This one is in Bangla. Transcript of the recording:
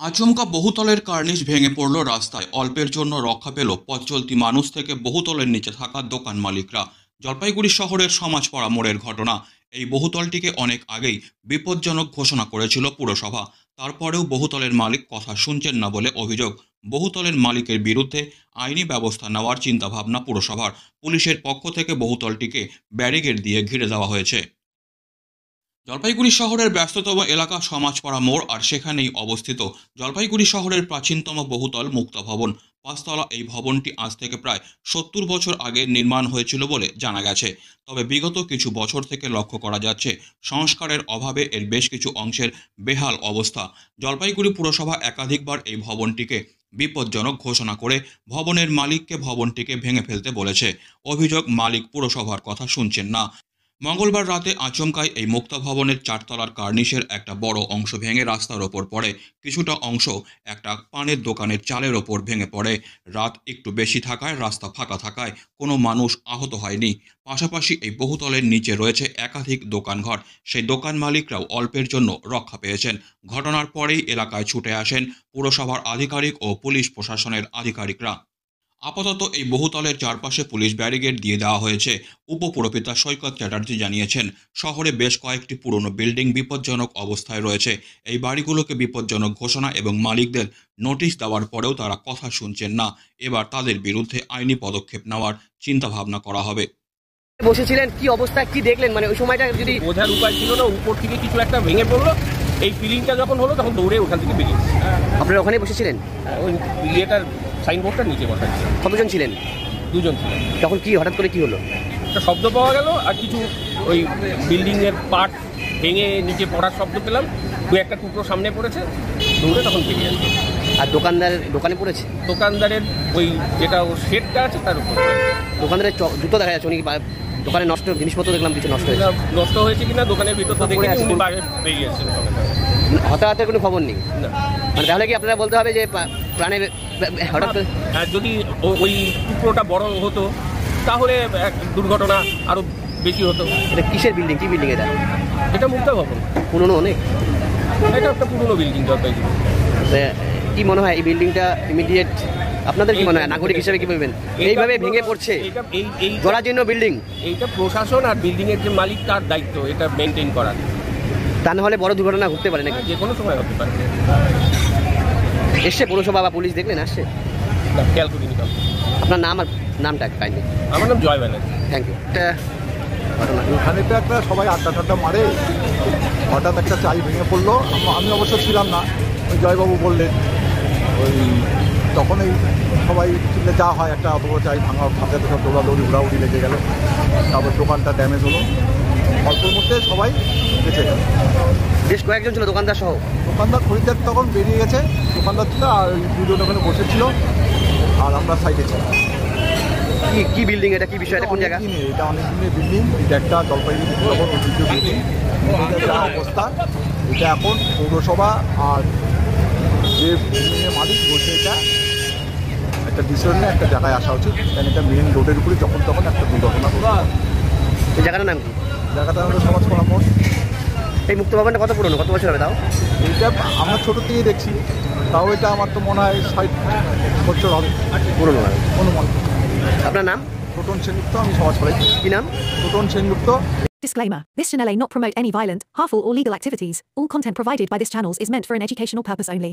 আচমকা বহুতলের কার্নিশ ভেঙে পড়ল রাস্তায়। অল্পের জন্য রক্ষা পেল পথ চলতি মানুষ থেকে বহুতলের নিচে থাকা দোকান মালিকরা। জলপাইগুড়ি শহরের সমাজপাড়া মোড়ের ঘটনা। এই বহুতলটিকে অনেক আগেই বিপজ্জনক ঘোষণা করেছিল পুরসভা। তারপরেও বহুতলের মালিক কথা শুনছেন না বলে অভিযোগ। বহুতলের মালিকের বিরুদ্ধে আইনি ব্যবস্থা নেওয়ার চিন্তাভাবনা পুরসভার। পুলিশের পক্ষ থেকে বহুতলটিকে ব্যারিকেড দিয়ে ঘিরে দেওয়া হয়েছে। জলপাইগুড়ি শহরের ব্যস্ততম এলাকা সমাজপাড়া মোড়, আর সেখানেই অবস্থিত জলপাইগুড়ি শহরের প্রাচীনতম বহুতল মুক্তা ভবন। পাঁচতলা এই ভবনটি আজ থেকে প্রায় ৭০ বছর আগে নির্মাণ হয়েছিল বলে জানা গেছে। তবে বিগত কিছু বছর থেকে লক্ষ্য করা যাচ্ছে সংস্কারের অভাবে এর বেশ কিছু অংশের বেহাল অবস্থা। জলপাইগুড়ি পুরসভা একাধিকবার এই ভবনটিকে বিপজ্জনক ঘোষণা করে ভবনের মালিককে ভবনটিকে ভেঙে ফেলতে বলেছে। অভিযোগ, মালিক পুরসভার কথা শুনছেন না। মঙ্গলবার রাতে আচমকাই এই মুক্তা ভবনের ৪ তলার কার্নিশের একটা বড় অংশ ভেঙে রাস্তার ওপর পড়ে। কিছুটা অংশ একটা পানের দোকানের চালের ওপর ভেঙে পড়ে। রাত একটু বেশি থাকায়, রাস্তা ফাঁকা থাকায় কোনো মানুষ আহত হয়নি। পাশাপাশি এই বহুতলের নিচে রয়েছে একাধিক দোকানঘর। সেই দোকান মালিকরাও অল্পের জন্য রক্ষা পেয়েছেন। ঘটনার পরেই এলাকায় ছুটে আসেন পুরসভার আধিকারিক ও পুলিশ প্রশাসনের আধিকারিকরা। আপাতত এই বহুতলের চারপাশে পুলিশ ব্যারিকেড দিয়ে দেওয়া হয়েছে। উপপুরপিতা সৈকত চ্যাটার্জি জানিয়েছেন, শহরে বেশ কয়েকটি পুরনো বিল্ডিং বিপজ্জনক অবস্থায় রয়েছে। এই বাড়িগুলোকে বিপজ্জনক ঘোষণা এবং মালিকদের নোটিশ দেওয়ার পরেও তারা কথা শুনছেন না। এবার তাদের বিরুদ্ধে আইনি পদক্ষেপ নেওয়ার চিন্তাভাবনা করা হবে। বসেছিলেন, কি অবস্থা, কি দেখলেন? মানে ওই সময়টা যদি বোঝার উপায় ছিল না, উপর থেকে কিছু একটা ভেঙে পড়লো। এই ফিলিংটা যখন হলো তখন দৌড়ে ওখান থেকে বেরিয়েছি। আপনারা ওখানে বসেছিলেন? ওই ইয়েটার সাইনবোর্ডটার নিচে বসা ছিল। কতজন ছিলেন? দুজন ছিলেন। তখন কি হঠাৎ করে কি হলো? একটা শব্দ পাওয়া গেল, আর কিছু ওই বিল্ডিংয়ের পার্ট ভেঙে নিচে পড়ার শব্দ পেলাম। দু একটা টুকরো সামনে পড়েছে, দৌড়ে তখন বেরিয়ে আসবে। আর দোকানে পড়েছে? দোকানদারের ওই যেটা ওর শেডটা আছে তার উপর। দোকানদারের জুতো দেখা যাচ্ছে, উনি দোকানে নষ্ট জিনিসপত্র দেখলাম কিছু নষ্ট হয়েছে। নষ্ট হয়েছে কিনা দোকানের ভিতর তো দেখে উনি বাইরে বেরিয়ে আসছেন। হতাহতের কোনো খবর নেই? না। মানে তাহলে কি আপনারা বলতে হবে যে প্রাণে হঠাৎ? হ্যাঁ, যদি ওই টুকরোটা বড় হতো তাহলে দুর্ঘটনা আরো বেশি হতো। এটা কিসের বিল্ডিং, কি বিল্ডিং এটা? এটা মুক্তা ভবন, পুরনো অনেক। এটা একটা পুরনো বিল্ডিং জলপাইগুড়ি। কি মনে হয় এই বিল্ডিংটা ইমিডিয়েট আপনাদের কি মনে হয় নাগরিক হিসেবে কি বলবেন? এইভাবে ভেঙে পড়ছে জরাজীর্ণ বিল্ডিং, এইটা প্রশাসন আর বিল্ডিং এর যে মালিক তার দায়িত্ব এটা মেনটেন করার। তা না হলে বড় দুর্ঘটনা ঘটতে পারে নাকি? যে কোনো সময় হতে পারে। এসছে পুরসভা বা পুলিশ, দেখলেন আসছে? খেয়াল করিনি। আপনার নাম আর নামটা কাইন্ডলি? আমার নাম জয় ব্যানার্জি। Thank you. এখানে তো একটা সবাই আড্ডা মারে, হঠাৎ একটা চাল ভেঙে পড়লো। আমি অবশ্য ছিলাম না, ওই জয়বাবু বললেন। ওই তখন এই সবাই চিনলে যা হয়, একটা অত বড় চাই ভাঙা ফাঁকে তো সব দৌড়াদৌড়ি উড়াউড়ি লেগে গেল। তারপর দোকানটা ড্যামেজ হলো, অল্পের মধ্যে সবাই বেঁচে গেল। বেশ কয়েকজন ছিল দোকানদার সহ? দোকানদার খরিদ্দার তখন বেরিয়ে গেছে, দোকানদার ছিল আর ওই দুজন ওখানে বসেছিল, আর আমরা সাইডে ছিলাম। কি বিল্ডিং এটা, কি বিষয়, এটা কোন জায়গা? এটা অনেক দিনের বিল্ডিং, এটা একটা জলপাইগুড়ি পুরসভার ঐতিহ্য বিল্ডিং। যা অবস্থা, এটা এখন পৌরসভা আর যে বিল্ডিংয়ের মালিক বসে, এটা একটা বিষয় নিয়ে একটা জায়গায় আসা উচিত। কারণ এটা মেন রোডের উপরে যখন তখন একটা দুর্ঘটনা হলো। এই জায়গাটার নাম কি? জায়গাটা হলো সমাজপাড়া মোড়। এই মুক্ত ভবনটা কত পুরনো, কত বছর হবে তাও? এইটা আমরা ছোটো থেকেই দেখছি, তাও এটা আমার তো মনে হয় ৬০ বছর হবে পুরনো অনুমান। আপনার নাম? ছোটন সেনগুপ্ত, আমি সমাজপাড়ায়। কি নাম? Chhoton Sengupta. Disclaimer. This channel may not promote any violent, harmful or legal activities. All content provided by this channel is meant for an educational purpose only.